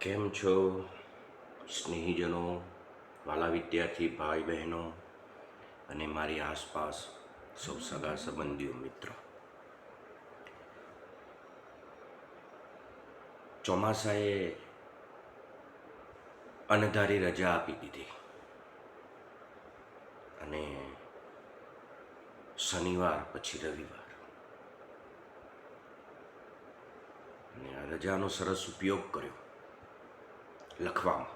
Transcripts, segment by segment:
કેમ છો સ્નેહીજનો, વાલા વિદ્યાર્થી ભાઈ બહેનો અને મારી આસપાસ સૌ સગા સંબંધીઓ મિત્રો. ચોમાસાએ અણધારી રજા આપી દીધી અને શનિવાર પછી રવિવાર, અને આ રજાનો સરસ ઉપયોગ કર્યો લખવામાં.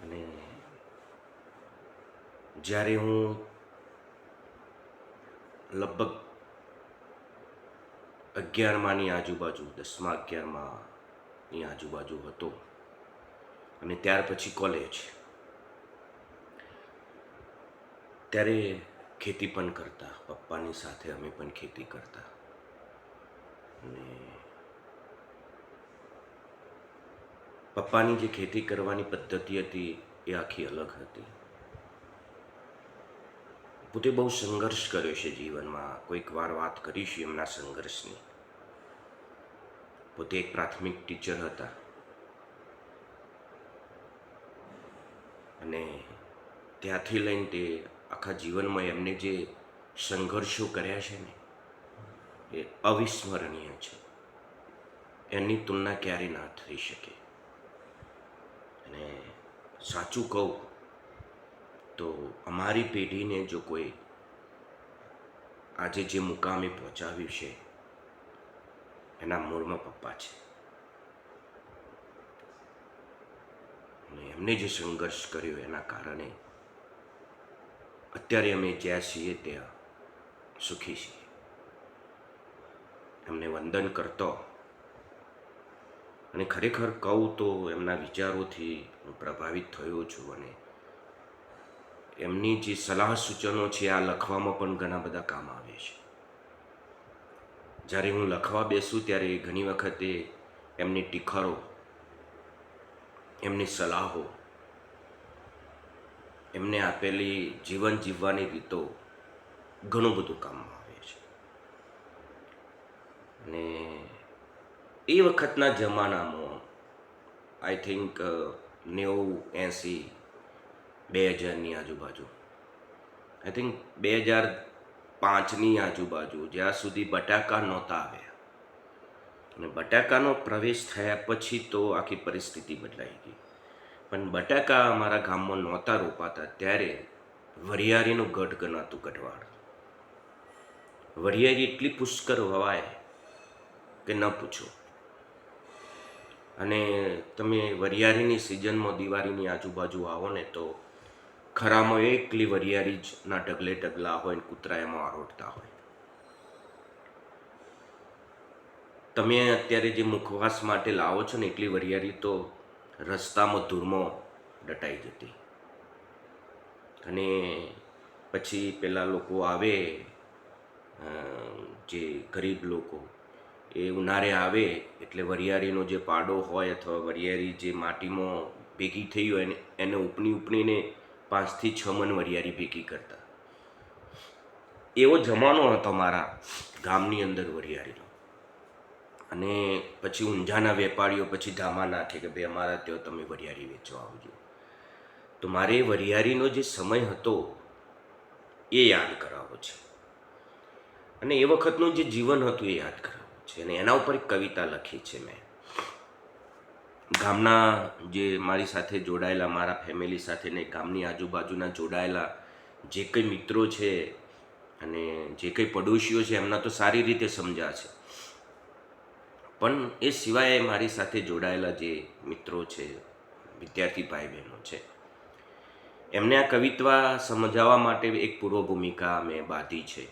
અને જ્યારે હું લગભગ 11માની આજુબાજુ, 10મા 11માની આજુબાજુ હતો, અને ત્યાર પછી કોલેજ, ત્યારે ખેતી પણ કરતા. પપ્પાની સાથે અમે પણ ખેતી કરતા. અને પપ્પાની જે ખેતી કરવાની પદ્ધતિ હતી એ આખી અલગ હતી. પોતે બહુ સંઘર્ષ કર્યો છે જીવનમાં. કોઈક વાર વાત કરીશું એમના સંઘર્ષની. પોતે એક પ્રાથમિક ટીચર હતા અને ત્યાંથી લઈને તે આખા જીવનમાં એમને જે સંઘર્ષો કર્યા છે ને એ અવિસ્મરણીય છે. એની તુલના ક્યારેય ના થઈ શકે. અને સાચું કહું તો અમારી પેઢીને જો કોઈ આજે જે મુકામે પહોંચાવ્યું છે એના મૂળમાં પપ્પા છે. અને એમને જે સંઘર્ષ કર્યો એના કારણે અત્યારે અમે જ્યાં છીએ ત્યાં સુખી છીએ. એમને વંદન કરતો, અને ખરેખર કહું તો એમના વિચારોથી હું પ્રભાવિત થયો છું. અને એમની જે સલાહ સૂચનો છે આ લખવામાં પણ ઘણા બધા કામ આવે છે. જ્યારે હું લખવા બેસું ત્યારે ઘણી વખતે એમની ટીખરો, એમની સલાહો, એમને આપેલી જીવન જીવવાની રીતો ઘણું બધું કામમાં આવે છે. અને એ વખતના જમાનામાં આઈ થિંક 90, 80, 2000ની આજુબાજુ, આઈ થિંક 2005ની આજુબાજુ, જ્યાં સુધી બટાકા નહોતા આવ્યા. અને બટાકાનો પ્રવેશ થયા પછી તો આખી પરિસ્થિતિ બદલાઈ ગઈ. પણ બટાકા અમારા ગામમાં નહોતા રોપાતા ત્યારે વરિયાળીનું ગઢ ગણાતું ગઢવાડ. વરિયાળી એટલી પુષ્કળ વવાય કે ન પૂછો. અને તમે વરિયાળીની સિઝનમાં દિવાળીની આજુબાજુ આવો ને તો ખરામાં એકલી વરિયાળી જ ના ઢગલે ઢગલા હોય ને કૂતરા એમાં આરોટતા હોય. તમે અત્યારે જે મુખવાસ માટે લાવો છો ને એટલી વરિયાળી તો રસ્તામાં ધૂળમાં દટાઈ જતી. અને પછી પેલા લોકો આવે, જે ગરીબ લોકો, એ ઉનાળે આવે એટલે વરિયાળીનો જે પાડો હોય અથવા વરિયાળી જે માટીમાં ભેગી થઈ હોય એને ઉપણીને 5 થી 6 મણ વરિયાળી ભેગી કરતા. એવો જમાનો હતો મારા ગામની અંદર વરિયાળીનો. અને પછી ઊંઝાના વેપારીઓ પછી ધામા નાખે કે ભાઈ અમારા ત્યાં તમે વરિયાળી વેચવા આવજો. તો મારે વરિયાળીનો જે સમય હતો એ યાદ કરાવો છે. અને એ વખતનું જે જીવન હતું એ યાદ કરાવવું છે. અને એના ઉપર એક કવિતા લખી છે મેં. ગામના જે મારી સાથે જોડાયેલા, મારા ફેમિલી સાથે ને ગામની આજુબાજુના જોડાયેલા જે કંઈ મિત્રો છે અને જે કંઈ પડોશીઓ છે એમના તો સારી રીતે સમજ્યા છે. પણ એ સિવાય મારી સાથે જોડાયેલા જે મિત્રો છે, વિદ્યાર્થી ભાઈ બહેનો છે, એમને આ કવિતા સમજાવવા માટે એક પૂર્વ ભૂમિકા મેં બાંધી છે,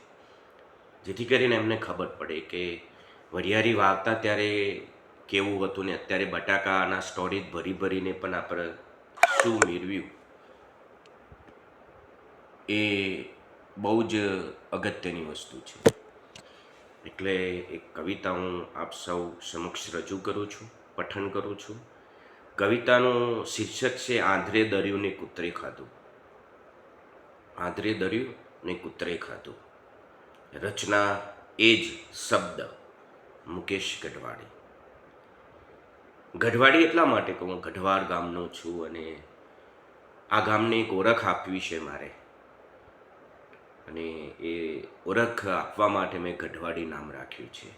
જેથી કરીને એમને ખબર પડે કે વરિયાળી વાવતા ત્યારે કેવું હતું ને અત્યારે બટાકાના સ્ટોરેજ ભરી ભરીને પણ આપણે શું મેળવ્યું, એ બહુ જ અગત્યની વસ્તુ છે. એટલે એક કવિતા હું આપ સૌ સમક્ષ રજૂ કરું છું, પઠન કરું છું. કવિતાનું શીર્ષક છે આંધ્રે દર્યું ને કૂતરે ખાધું. આંધ્રે દર્યું ને કૂતરે ખાધું. રચના એ જ શબ્દ મુકેશ ગઢવાડી. ગઢવાડી એટલા માટે કે હું ગઢવાડ ગામનો છું અને આ ગામને એક ઓળખ આપવી છે મારે, અને એ ઓળખ આપવા માટે મેં ગઢવાડી નામ રાખ્યું છે.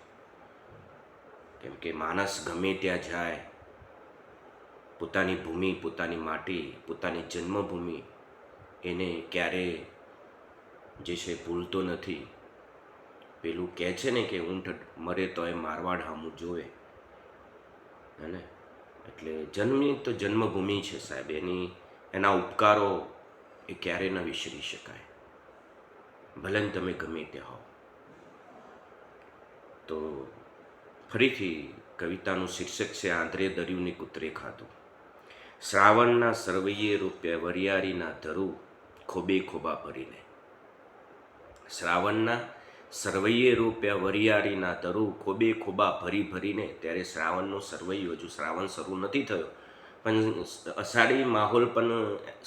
કેમ કે માણસ ગમે ત્યાં જાય, પોતાની ભૂમિ, પોતાની માટી, પોતાની જન્મભૂમિ એને ક્યારે જે છે ભૂલતો નથી. પેલું કહે છે ને કે ઊંટ મરે તો એ મારવાડ હામું જોવે, હે ને? એટલે જન્મની તો જન્મભૂમિ છે સાહેબ, એના ઉપકારો એ ક્યારે ન વિસરી શકાય, ભલે ને તમે ગમે ત્યાં હો. તો ફરીથી કવિતાનું શીર્ષક છે આંધ્રે દર્યુંને કૂતરે ખાધું. શ્રાવણના સરવૈયે રૂપિયા વરિયાળીના ધરું ખોબે ખોબા ભરીને. શ્રાવણના સરવૈયે રૂપિયા વરિયાળીના ધરું ખોબે ખોબા ભરી ભરીને. ત્યારે શ્રાવણનો સરવૈયો, હજુ શ્રાવણ શરૂ નથી થયો, પણ અષાઢી માહોલ પણ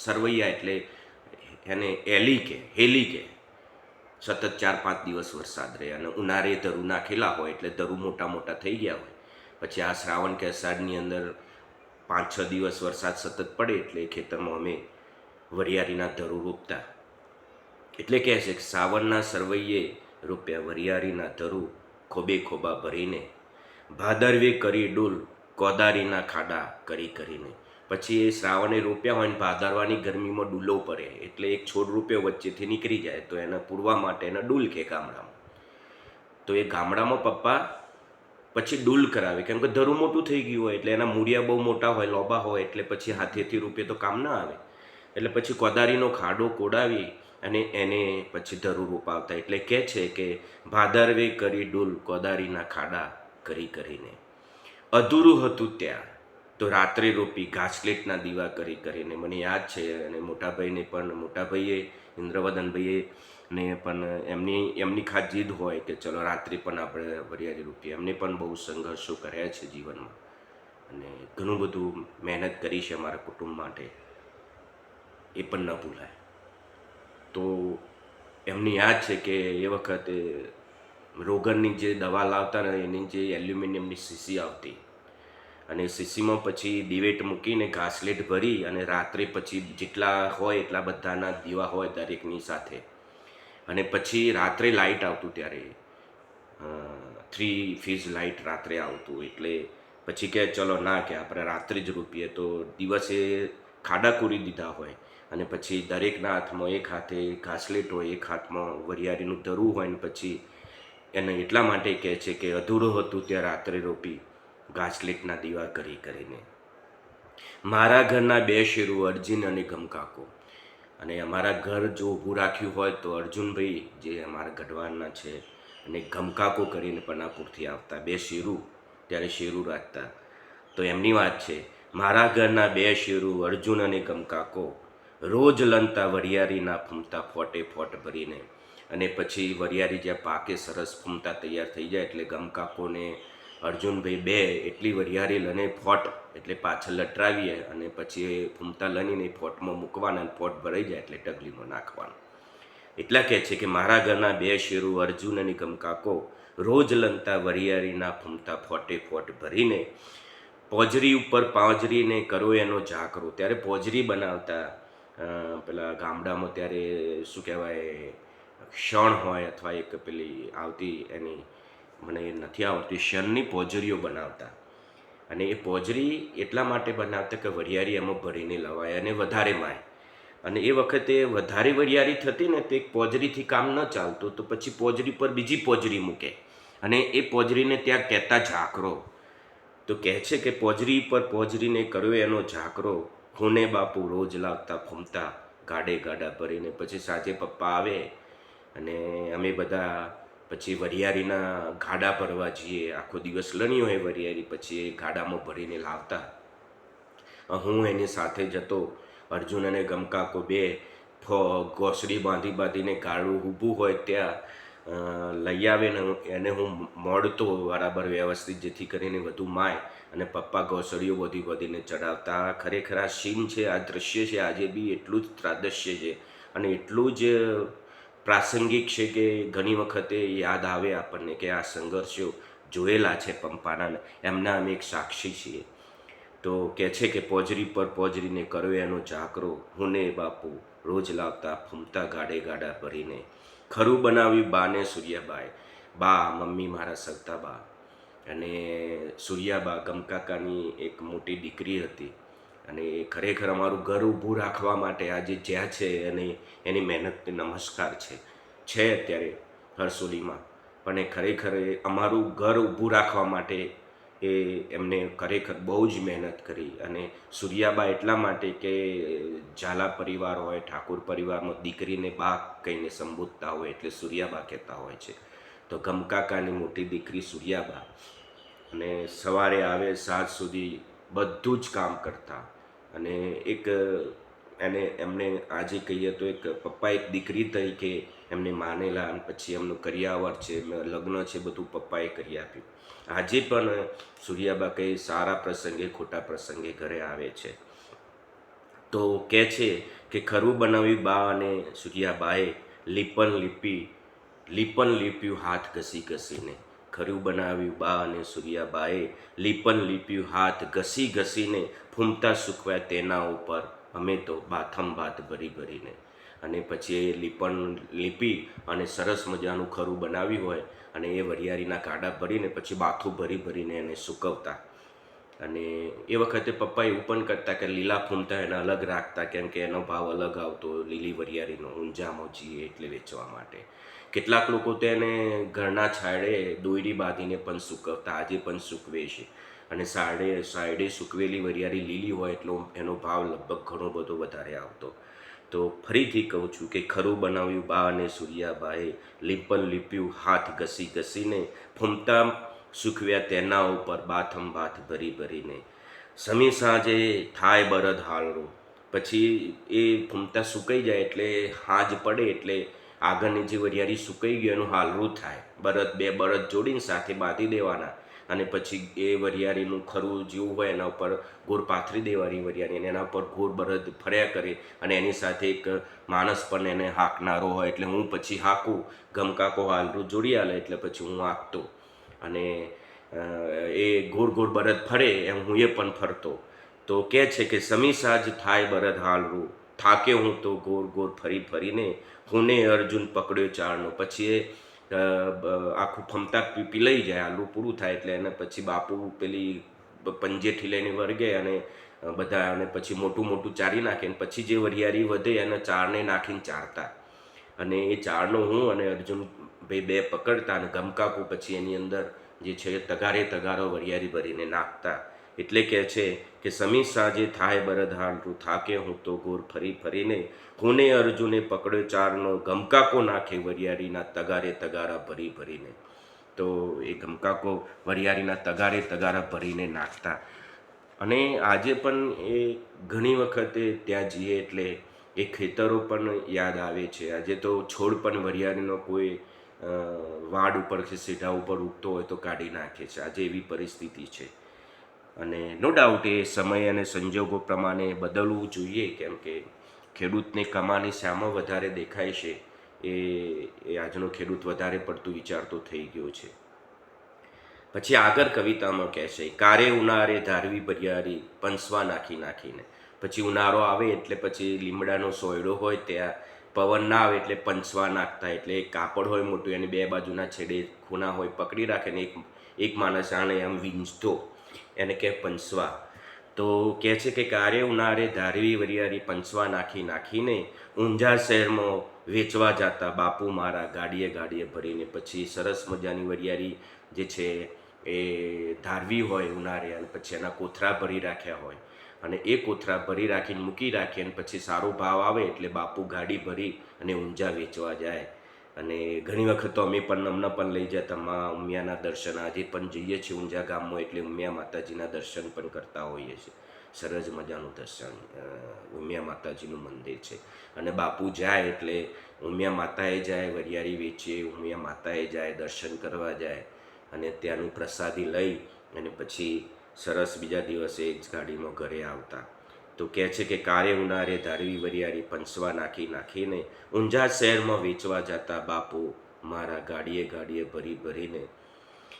સરવૈયા એટલે એને હેલી કે સતત 4-5 દિવસ વરસાદ રહે અને ઉનાળે ધરું નાખેલા હોય એટલે ધરું મોટા મોટા થઈ ગયા હોય. પછી આ શ્રાવણ કે અષાઢની અંદર 5-6 દિવસ વરસાદ સતત પડે એટલે ખેતરમાં અમે વરિયાળીના ધરું રોપતા. એટલે કહે છે કે શ્રાવણના સરવૈયે રૂપિયા વરિયાળીના ધરું ખોબે ખોબા ભરીને. ભાદરવે કરી ડૂલ કોદારીના ખાડા કરી કરીને. પછી એ શ્રાવણે રોપ્યા હોય ને ભાદરવાની ગરમીમાં ડૂલો પડે એટલે એક છોડ રૂપિયો વચ્ચેથી નીકળી જાય તો એને પૂરવા માટે એને ડૂલ કે ગામડામાં. તો એ ગામડામાં પપ્પા પછી ડૂલ કરાવે, કેમ કે ધરું મોટું થઈ ગયું હોય એટલે એના મૂળિયા બહુ મોટા હોય, લોબા હોય, એટલે પછી હાથેથી રૂપે તો કામ ના આવે. એટલે પછી કોદારીનો ખાડો કોડાવી અને એને પછી ધરું રોપાવતા. એટલે કહે છે કે ભાદરવે કરી ડૂલ કોદારીના ખાડા કરી કરીને. અધૂરું હતું ત્યાં તો રાત્રે રોપી ઘાસલેટના દીવા કરી કરીને. મને યાદ છે, અને મોટાભાઈને પણ, મોટાભાઈએ ઇન્દ્રવદનભાઈએ ને પણ એમની ખાસ જીદ હોય કે ચલો રાત્રે પણ આપણે વરિયાળી રોપીએ. એમને પણ બહુ સંઘર્ષો કર્યા છે જીવનમાં અને ઘણું બધું મહેનત કરી છે અમારા કુટુંબ માટે, એ પણ ન ભૂલાય. તો એમની યાદ છે કે એ વખતે રોગનની જે દવા લાવતા ને એની જે એલ્યુમિનિયમની શીશી આવતી, અને શીશીમાં પછી દિવેટ મૂકીને ઘાસલેટ ભરી અને રાત્રે પછી જેટલા હોય એટલા બધાના દીવા હોય દરેકની સાથે, અને પછી રાત્રે લાઇટ આવતું ત્યારે 3 ફેઝ લાઇટ રાત્રે આવતું. એટલે પછી કે ચલો ના, કે આપણે રાત્રે જ રોપીએ. તો દિવસે ખાડા પૂરી દીધા હોય અને પછી દરેકના હાથમાં એક હાથે ઘાસલેટ હોય, એક હાથમાં વરિયાળીનું ધરું હોય, ને પછી એને એટલા માટે કહે છે કે અધૂરું હતું ત્યાં રાત્રે રોપી ઘાસલેટના દીવા કરી કરીને. મારા ઘરના 2 શેરું અર્જુન અને ગમકાકો. અને અમારા ઘર જો ઊભું રાખ્યું હોય તો અર્જુનભાઈ જે અમારા ગઢવાડના છે, અને ગમકાકો કરીને પનાપુરથી આવતા 2 શેરું, ત્યારે શેરું રાખતા. તો એમની વાત છે, મારા ઘરના 2 શેરું અર્જુન અને ગમકાકો રોજ લણતા વરિયાળીના ફૂમતા ફોટે ફોટ ભરીને. અને પછી વરિયાળી જ્યાં પાકે સરસ ફૂમતા તૈયાર થઈ જાય એટલે ગમકાકોને અર્જુનભાઈ 2 એટલી વરિયાળી લને ફોટ એટલે પાછળ લટરાવીએ અને પછી એ ફૂમતા લણીને ફોટમાં મૂકવાના, અને ફોટ ભરાઈ જાય એટલે ટગલીમાં નાખવાનું. એટલા કહે છે કે મારા ઘરના 2 શેરું અર્જુન અને ગમકાકો રોજ લણતા વરિયાળીના ફૂમતા ફોટે ફોટ ભરીને. પોજરી ઉપર પાંજરીને કરો એનો ઝાકરો. ત્યારે પોજરી બનાવતા પેલા ગામડામાં, ત્યારે શું કહેવાય, ક્ષણ હોય અથવા એક પેલી આવતી, એની મને નથી આવડતી, શણની પોજરીઓ બનાવતા. અને એ પોજરી એટલા માટે બનાવતા કે વરિયાળી એમાં ભરીને લવાય અને વધારે માય. અને એ વખતે વધારે વરિયાળી થતી ને તો એક પોજરીથી કામ ન ચાલતું, તો પછી પોજરી પર બીજી પોજરી મૂકે અને એ પોજરીને ત્યાં કહેતા ઝાકરો. તો કહે છે કે પોજરી પર પોજરીને કર્યો એનો ઝાકરો, ખૂને બાપુ રોજ લાવતા ફૂમતા ગાડે ગાડા ભરીને. પછી સાંજે પપ્પા આવે અને અમે બધા પછી વરિયાળીના ગાડા ભરવા જઈએ. આખો દિવસ લણી હોય વરિયાળી, પછી એ ગાડામાં ભરીને લાવતા. હું એની સાથે જતો. અર્જુન અને ગમકાકો 2 ગોસડી બાંધીને ગાડું ઊભું હોય ત્યાં લઈ આવે ને એને હું મોડતો બરાબર વ્યવસ્થિત, જેથી કરીને વધુ માય. અને પપ્પા ગોસડીઓ બધીને ચડાવતા. ખરેખર આ સીન છે, આ દૃશ્ય છે, આજે બી એટલું જ ત્રાદશ્ય છે અને એટલું જ પ્રાસંગિક છે કે ઘણી વખતે યાદ આવે આપણને કે આ સંઘર્ષો જોયેલા છે પંપાના, એમના અમે એક સાક્ષી છીએ. તો કહે છે કે પોજરી પર પોજરીને કર્યો એનો જાકરો, હું ને બાપુ રોજ લાવતા ફૂમતા ગાડે ગાડા ભરીને. ખરું બનાવ્યું બાને સૂર્યાબાએ, બા મમ્મી મારા સગતા બા. અને સૂર્યાબા ગમકાકાની એક મોટી દીકરી હતી, અને એ ખરેખર અમારું ઘર ઊભું રાખવા માટે આજે જ્યાં છે અને એની મહેનતને નમસ્કાર છે અત્યારે હરસોલીમાં. પણ એ ખરેખર અમારું ઘર ઊભું રાખવા માટે એમને ખરેખર બહુ જ મહેનત કરી. અને સૂર્યાબા એટલા માટે કે ઝાલા પરિવાર હોય, ઠાકોર પરિવારમાં દીકરીને બા કહીને સંબોધતા હોય એટલે સૂર્યાબા કહેતા હોય છે. તો ગમકાકાની મોટી દીકરી સૂર્યાબા, અને સવારે આવે સાંજ સુધી બધું જ કામ કરતા. અને એક એમને આજે કહીએ તો એક પપ્પા એક દીકરી તરીકે એમને માનેલા, અને પછી એમનું કરિયાવર છે, લગ્ન છે, બધું પપ્પાએ કરી આપ્યું. આજે પણ સૂર્યાબા કંઈ સારા પ્રસંગે ખોટા પ્રસંગે ઘરે આવે છે તો કહે છે કે ખરું બનાવ્યું બા અને સૂર્યાબાએ લીપન લીપ્યું હાથ ઘસી ઘસીને. ખરું બનાવ્યું બા અને સૂર્યાબાએ લીપ્યું હાથ ઘસી ઘસીને, ફૂમતા સૂકવ્યા તેના ઉપર અમે તો બાથમ ભાત ભરી ભરીને. અને પછી એ લીપી અને સરસ મજાનું ખરું બનાવ્યું હોય અને એ વરિયાળીના ગાડા ભરીને પછી બાથું ભરી ભરીને એને સૂકવતા. અને એ વખતે પપ્પા એવું પણ કરતા કે લીલા ફૂમતા એને અલગ રાખતા, કેમ કે એનો ભાવ અલગ આવતો લીલી વરિયાળીનો, ઊંઝામાં જીએ એટલે વેચવા માટે. કેટલાક લોકો તો એને ઘરના છાંયડે દોયડી બાંધીને પણ સૂકવતા, આજે પણ સૂકવે છે. અને સાઈડે સૂકવેલી વરિયાળી લીલી હોય એટલો એનો ભાવ લગભગ ઘણો બધો વધારે આવતો. તો ફરીથી કહું છું કે ખરું બનાવ્યું બા અને સૂર્યાબાએ લીપ્યું હાથ ઘસી ઘસીને, ફૂમતા સૂકવ્યા તેના ઉપર બાથમ ભાત ભરી ભરીને. સમી સાંજે થાય બરદ હાલરો. પછી એ ફૂમતા સુકાઈ જાય એટલે હાજ પડે એટલે આગળની જે વરિયાળી સુકાઈ ગઈ એનું હાલરું થાય. બે બળદ જોડીને સાથે બાંધી દેવાના, અને પછી એ વરિયાળીનું ખરું જેવું હોય એના ઉપર ગોળ પાથરી દેવાની વરિયાળી, અને એના ઉપર ગોળ બળદ ફર્યા કરે, અને એની સાથે એક માણસ પણ એને હાંકનારો હોય. એટલે હું પછી હાંકું, ગમકાકો હાલરું જોડી આલે એટલે પછી હું હાંકતો, અને એ ગોળ ગોળ બળદ ફરે એમ હું એ પણ ફરતો. તો કહે છે કે સમી સાંજ થાય બળદ હાલરું, થાકે હું તો ગોળ ગોળ ફરી ફરીને, હુને અર્જુન પકડ્યો ચારનો. પછી એ આખું ફમતા પીલાઈ જાય, હાલરું પૂરું થાય એટલે એને પછી બાપુ પેલી પંજેથી લઈને વળગે અને બધા, અને પછી મોટું મોટું ચારી નાખે, અને પછી જે વરિયાળી વધે એને ચારને નાખીને ચારતા. અને એ ચારનો હું અને અર્જુન ભાઈ બે પકડતા, અને ગમકાકુ પછી એની અંદર જે છે તગારો વરિયાળી ભરીને નાખતા. એટલે કહે છે કે સમી સાંજે થાય બરદ હાલરું, થાકે હું તો ગોર ફરી ફરીને, હુને અર્જુને પકડ્યો ચારનો, ગમકાકો નાખે વરિયાળીના તગારા ભરી ભરીને. તો એ ગમકાકો વરિયાળીના તગારા ભરીને નાખતા. અને આજે પણ એ ઘણી વખતે ત્યાં જઈએ એટલે એ ખેતરો પણ યાદ આવે છે. આજે તો છોડ પણ વરિયાળીનો કોઈ વાડ ઉપર કે સીધા ઉપર ઉગતો હોય તો કાઢી નાખે છે. આજે એવી પરિસ્થિતિ છે. અને નો ડાઉટ એ સમય અને સંજોગો પ્રમાણે બદલવું જોઈએ, કેમ કે ખેડૂતને કમાણી શામાં વધારે દેખાય છે એ આજનો ખેડૂત વધારે પડતું વિચારતો થઈ ગયો છે. પછી આગળ કવિતામાં કહે છે, કારે ઉનાળે ધારવી વરિયાળી પંસવા નાખી નાખીને. પછી ઉનાળો આવે એટલે પછી લીમડાનો સોયડો હોય ત્યાં પવન ના આવે એટલે પંસવા નાખતા. એટલે એક કાપડ હોય મોટું, એની બે બાજુના છેડે ખૂણા હોય, પકડી રાખે ને એક માણસ આને આમ વીંઝતો, એને કહે પંસવા. તો કહે છે કે કારે ઉનાળે ધારવી વરિયાળી પંસવા નાખી નાખીને, ઊંઝા શહેરમાં વેચવા જતા બાપુ મારા ગાડીએ ભરીને. પછી સરસ મજાની વરિયાળી જે છે એ ધારવી હોય ઉનાળે, અને પછી એના કોથરા ભરી રાખ્યા હોય, અને એ કોથરા ભરી રાખીને મૂકી રાખીએ, અને પછી સારો ભાવ આવે એટલે બાપુ ગાડી ભરી અને ઊંઝા વેચવા જાય. અને ઘણી વખત તો અમે પણ અમને પણ લઈ જતા મા ઉમિયાના દર્શન. આજે પણ જઈએ છીએ ઊંઝા ગામમાં એટલે ઉમિયા માતાજીના દર્શન પણ કરતા હોઈએ છીએ. સરસ મજાનું દર્શન, ઉમિયા માતાજીનું મંદિર છે. અને બાપુ જાય એટલે ઉમિયા માતાએ જાય, વરિયાળી વેચે, ઉમિયા માતાએ જાય, દર્શન કરવા જાય, અને ત્યાંનું પ્રસાદી લઈ અને પછી સરસ બીજા દિવસે જ ગાડીમાં ઘરે આવતા. તો કહે છે કે કારે ઉનાળે ધારવી વરિયાળી પંસવા નાખી નાખીને, ઊંઝા શહેરમાં વેચવા જતા બાપુ મારા ગાડીએ ભરી ભરીને.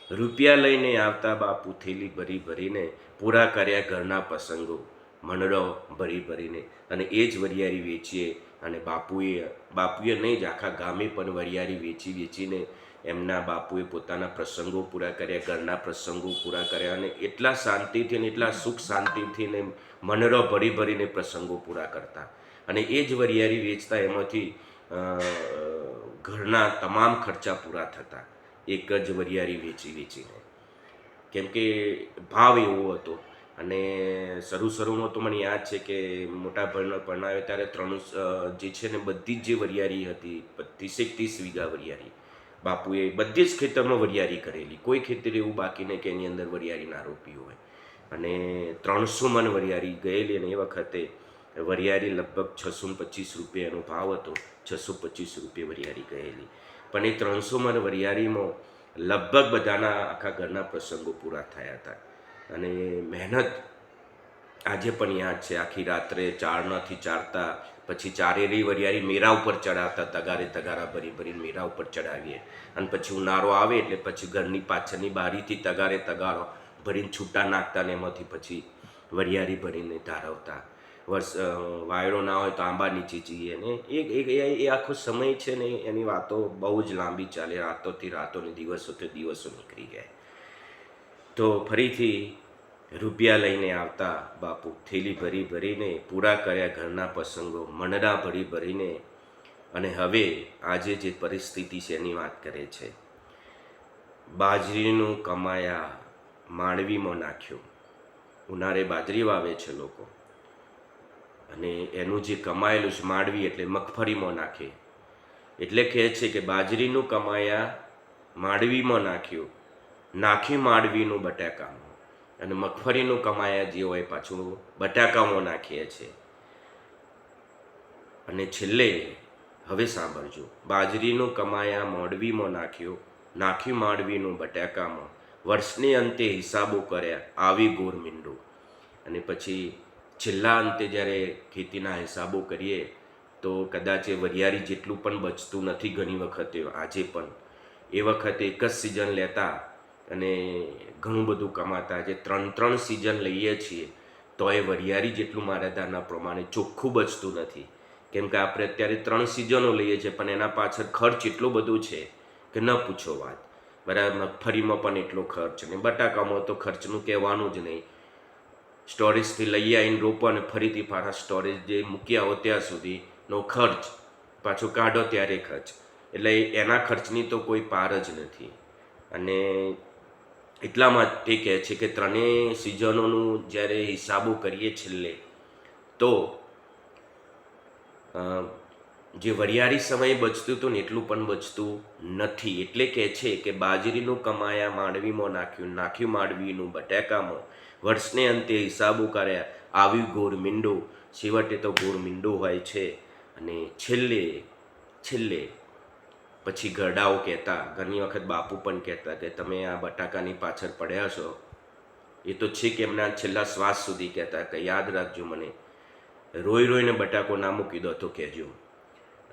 રૂપિયા લઈને આવતા બાપુ થેલી ભરી ભરીને, પૂરા કર્યા ઘરના પ્રસંગો મનડો ભરી ભરીને. અને એ જ વરિયાળી વેચીએ અને બાપુએ નહીં જ આખા ગામે પણ વરિયાળી વેચી વેચીને એમના બાપુએ પોતાના પ્રસંગો પૂરા કર્યા, ઘરના પ્રસંગો પૂરા કર્યા. અને એટલા શાંતિથી ને એટલા સુખ શાંતિથી ને મનડો ભરી ભરીને પ્રસંગો પૂરા કરતા. અને એ જ વરિયાળી વેચતા, એમાંથી ઘરના તમામ ખર્ચા પૂરા થતા એક જ વરિયાળી વેચી વેચીને. કેમ કે ભાવ એવો હતો. અને શરૂમાં તો મને યાદ છે કે મોટા ભાઈનો પરણાવ્યો ત્યારે જે છે ને બધી જ જે વરિયાળી હતી, 30 વીઘા વરિયાળી બાપુએ બધી જ ખેતરમાં વરિયાળી કરેલી. કોઈ ખેતર એવું બાકી નહીં કે એની અંદર વરિયાળી ના રોપી હોય. અને 300 મણ વરિયાળી ગયેલી. અને એ વખતે વરિયાળી લગભગ 625 રૂપિયા એનો ભાવ હતો. 625 રૂપિયા વરિયાળી ગયેલી. પણ એ 300 મણ વરિયાળીમાં લગભગ બધાના આખા ઘરના પ્રસંગો પૂરા થયા હતા. અને મહેનત આજે પણ યાદ છે. આખી રાત્રે ચારણાથી ચારતા, પછી ચારેલી વરિયાળી મેરા ઉપર ચડાવતા, તગારા ભરી ભરીને મેરા ઉપર ચડાવીએ. અને પછી ઉનાળો આવે એટલે પછી ઘરની પાછળની બારીથી તગારો ભરીને છૂટા નાખતા, ને એમાંથી પછી વરિયાળી ભરીને ધારવતા. વાયડો ના હોય તો આંબા નીચે જઈએ. ને એ આખો સમય છે ને, એની વાતો બહુ જ લાંબી ચાલે. રાતોથી રાતો ને દિવસોથી દિવસો નીકળી જાય. તો ફરીથી રૂપિયા લઈને આવતા બાપુ થેલી ભરી ભરીને, પૂરા કર્યા ઘરના પ્રસંગો મનડા ભરી ભરીને. અને હવે આજે જે પરિસ્થિતિ છે એની વાત કરે છે. બાજરીનું કમાયા માંડવીમાં નાખ્યું. ઉનાળે બાજરી વાવે છે લોકો, અને એનું જે કમાયેલું છે માંડવી એટલે મગફળીમાં નાખે. એટલે કહે છે કે બાજરીનું કમાયા માંડવીમાં નાખ્યું માંડવીનું બટાકામાં. અને મગફળીનું કમાયા જે હોય પાછું બટાકામાં નાખીએ છીએ. અને છેલ્લે હવે સાંભળજો, બાજરીનું કમાયા માંડવીમાં નાખ્યું માંડવીનું બટાકામાં. વર્ષને અંતે હિસાબો કર્યા આવી ગોર મીંડું. અને પછી છેલ્લા અંતે જ્યારે ખેતીના હિસાબો કરીએ તો કદાચ એ વરિયાળી જેટલું પણ બચતું નથી ઘણી વખતે. આજે પણ એ વખતે એક જ સિઝન લેતા અને ઘણું બધું કમાતા. જે 3 સિઝન લઈએ છીએ તો એ વરિયાળી જેટલું મારા ધારણા પ્રમાણે ચોખ્ખું બચતું નથી. કેમ કે આપણે અત્યારે 3 સિઝનો લઈએ છીએ, પણ એના પાછળ ખર્ચ એટલો બધો છે કે ન પૂછો વાત. બરાબર. મગફળીમાં પણ એટલો ખર્ચ, ને બટાકામાં તો ખર્ચનું કહેવાનું જ નહીં. સ્ટોરેજથી લઈ આવીને રોપો અને ફરીથી પાછા સ્ટોરેજ જે મૂક્યા હો ત્યાં સુધીનો ખર્ચ, પાછું કાઢો ત્યારે ખર્ચ. એટલે એના ખર્ચની તો કોઈ પાર જ નથી. અને એટલા માટે કહે છે કે 3 સિઝનોનું જ્યારે હિસાબો કરીએ છેલ્લે, તો જે વરિયાળી સમયે બચતું હતું ને એટલું પણ બચતું નથી. એટલે કહે છે કે બાજરીનું કમાયા માંડવીમાં નાખ્યું માંડવીનું બટાકામાં. વર્ષને અંતે હિસાબો કર્યા આવ્યું ગોળ મીંડું. છેવટે તો ગોળ મીંડું હોય છે. અને છેલ્લે પછી ગરડાઓ કહેતા, ઘણી વખત બાપુ પણ કહેતા કે તમે આ બટાકાની પાછળ પડ્યા છો. એ તો છે કે એમના છેલ્લા શ્વાસ સુધી કહેતા કે યાદ રાખજો, મને રોઈને બટાકો ના મૂકી દો તો કહેજો.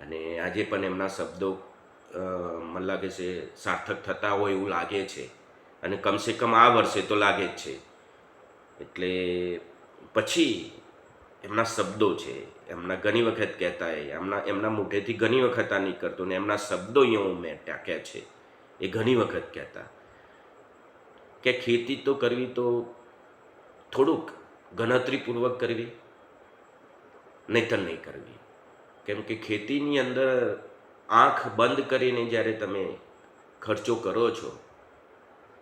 અને આજે પણ એમના શબ્દો મને લાગે છે સાર્થક થતા હોય એવું લાગે છે. અને કમસે કમ આ વર્ષે તો લાગે જ છે. એટલે પછી એમના શબ્દો છે, એમના ઘણી વખત કહેતા, એમના મુઠેથી ઘણી વખત આ નીકળતું, ને એમના શબ્દો અહીંયા મેં ટાંક્યા છે. એ ઘણી વખત કહેતા કે ખેતી તો કરવી તો થોડુંક ગણતરીપૂર્વક કરવી, નહીંતર નહીં કરવી. કેમ કે ખેતીની અંદર આંખ બંધ કરીને જ્યારે તમે ખર્ચો કરો છો,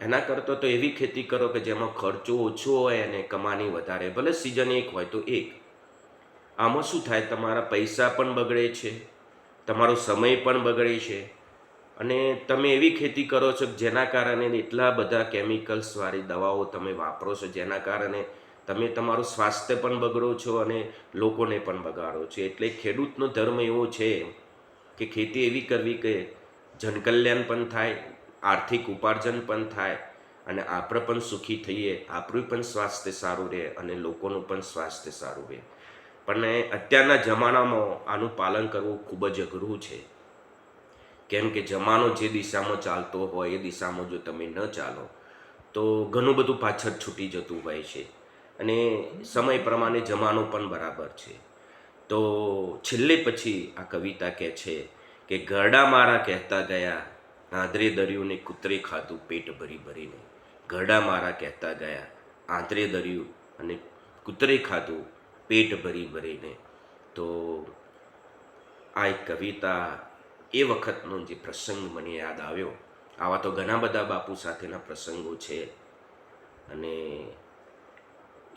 એના કરતાં તો એવી ખેતી કરો કે જેમાં ખર્ચો ઓછો હોય અને કમાણી વધારે. ભલે સિઝન એક હોય તો એક. આમાં શું થાય, તમારા પૈસા પણ બગડે છે, તમારો સમય પણ બગડે છે. અને તમે એવી ખેતી કરો છો જેના કારણે એટલા બધા કેમિકલ્સવાળી દવાઓ તમે વાપરો છો, જેના કારણે તમે તમારું સ્વાસ્થ્ય પણ બગડો છો અને લોકોને પણ બગાડો છો. એટલે ખેડૂતનો ધર્મ એવો છે કે ખેતી એવી કરવી કે જનકલ્યાણ પણ થાય, આર્થિક ઉપાર્જન પણ થાય, અને આપણે પણ સુખી થઈએ, આપણું પણ સ્વાસ્થ્ય સારું રહે અને લોકોનું પણ સ્વાસ્થ્ય સારું રહે. પણ અત્યારના જમાનામાં આનું પાલન કરવું ખૂબ જ અઘરું છે. કેમ કે જમાનો જે દિશામાં ચાલતો હોય એ દિશામાં જો તમે ન ચાલો તો ઘણું બધું પાછળ છૂટી જતું હોય છે, અને સમય પ્રમાણે જમાનો પણ બરાબર છે. તો છેલ્લે પછી આ કવિતા કહે છે કે ગરડા મારા કહેતા ગયા, આંધળે દર્યું ને કૂતરે ખાધું પેટ ભરી ભરીને. ગરડા મારા કહેતા ગયા, આંધળે દર્યું અને કૂતરે ખાધું પેટ ભરી ભરીને. તો આ એક કવિતા એ વખતનો જે પ્રસંગ મને યાદ આવ્યો. આવા તો ઘણા બધા બાપુ સાથેના પ્રસંગો છે, અને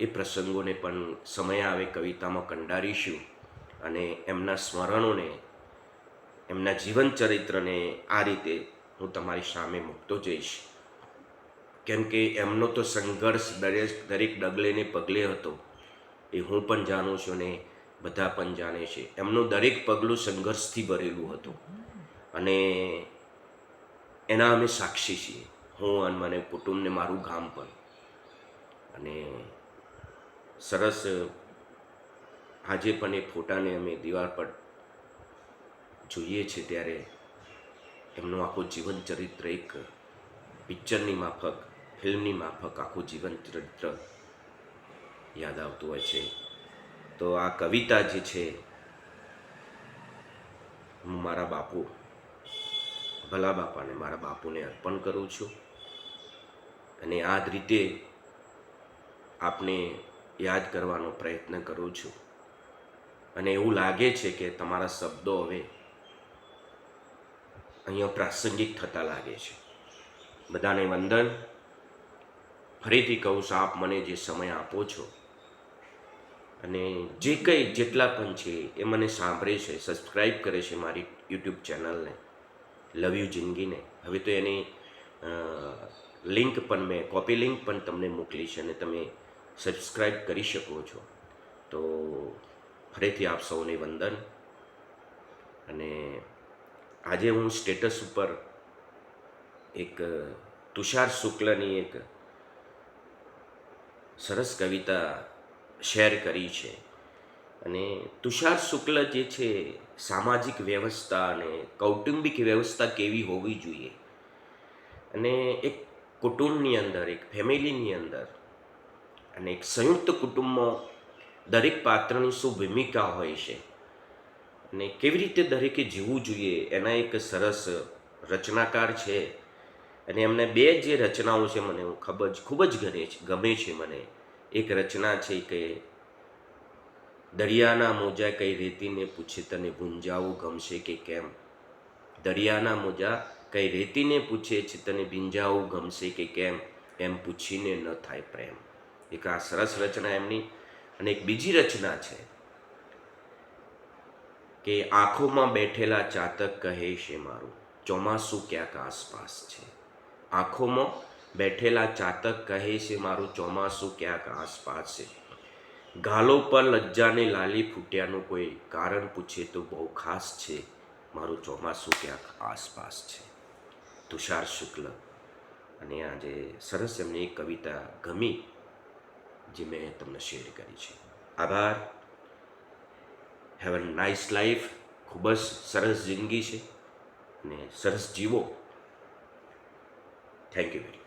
એ પ્રસંગોને પણ સમય આવે કવિતામાં કંડારીશું, અને એમના સ્મરણોને, એમના જીવન ચરિત્રને આ રીતે હું તમારી સામે મૂકતો જઈશ. કેમ કે એમનો તો સંઘર્ષ દરેક ડગલે ને પગલે હતો, એ હું પણ જાણું છું ને બધા પણ જાણે છે. એમનું દરેક પગલું સંઘર્ષથી ભરેલું હતું, અને એના અમે સાક્ષી છીએ, હું અને મને કુટુંબને મારું ગામ પણ. અને સરસ આજે પણ એ ફોટાને અમે દિવાલ પર જોઈએ છીએ ત્યારે એમનું આખું જીવન ચરિત્ર એક પિક્ચરની માફક, ફિલ્મની માફક આખું જીવન ચરિત્ર યાદ આવતું હોય છે. તો આ કવિતા જે છે હું મારા બાપુ, ભલા બાપાને, મારા બાપુને અર્પણ કરું છું, અને આ જ રીતે આપને યાદ કરવાનો પ્રયત્ન કરું છું. અને એવું લાગે છે કે તમારા શબ્દો હવે અહીંયા પ્રાસંગિક થતા લાગે છે. બધાને વંદન. ફરીથી કહું છું, આપ મને જે સમય આપો છો, અને જે કંઈ જેટલા પણ છે એ મને સાંભળે છે, સબસ્ક્રાઈબ કરે છે મારી યુટ્યુબ ચેનલને લવ યુ જિંદગીને. હવે તો એની લિંક પણ મેં કોપી લિંક પણ તમને મોકલી છે, અને તમે સબસ્ક્રાઈબ કરી શકો છો. તો ફરીથી આપ સૌને વંદન. અને આજે હું સ્ટેટસ ઉપર એક તુષાર શુક્લની એક સરસ કવિતા શેર કરી છે. અને તુષાર શુક્લ જે છે, સામાજિક વ્યવસ્થા અને કૌટુંબિક વ્યવસ્થા કેવી હોવી જોઈએ, અને એક કુટુંબની અંદર, એક ફેમિલીની અંદર, અને એક સંયુક્ત કુટુંબમાં દરેક પાત્રની શું ભૂમિકા હોય છે, અને કેવી રીતે દરેકે જીવવું જોઈએ, એના એક સરસ રચનાકાર છે. અને એમને બે જે રચનાઓ છે મને ખૂબ જ ગમે છે મને. એક રચના છે કે દરિયાના મોજા કઈ રેતીને પૂછે તને ભૂંજાવું ગમશે કે કેમ. દરિયાના મોજા કઈ રેતીને પૂછે છે તને ભીંજાવું ગમશે કે કેમ, એમ પૂછીને ન થાય પ્રેમ. એક આ સરસ રચના એમની. અને એક બીજી રચના છે કે આંખોમાં બેઠેલા ચાતક કહે છે મારું ચોમાસું ક્યાંક આસપાસ છે. આંખોમાં બેઠેલા ચાતક કહે છે મારું ચોમાસું ક્યાંક આસપાસ છે. ગાલો પર લજ્જાને લાલી ફૂટ્યાનું કોઈ કારણ પૂછે તો બહુ ખાસ છે, મારું ચોમાસું ક્યાંક આસપાસ છે. તુષાર શુક્લ. અને આજે સરસ એમની એક કવિતા ગમી જે મેં તમને શેર કરી છે. આભાર. Have a nice life. ખૂબ જ સરસ જિંદગી છે, અને સરસ જીવો. Thank you very much.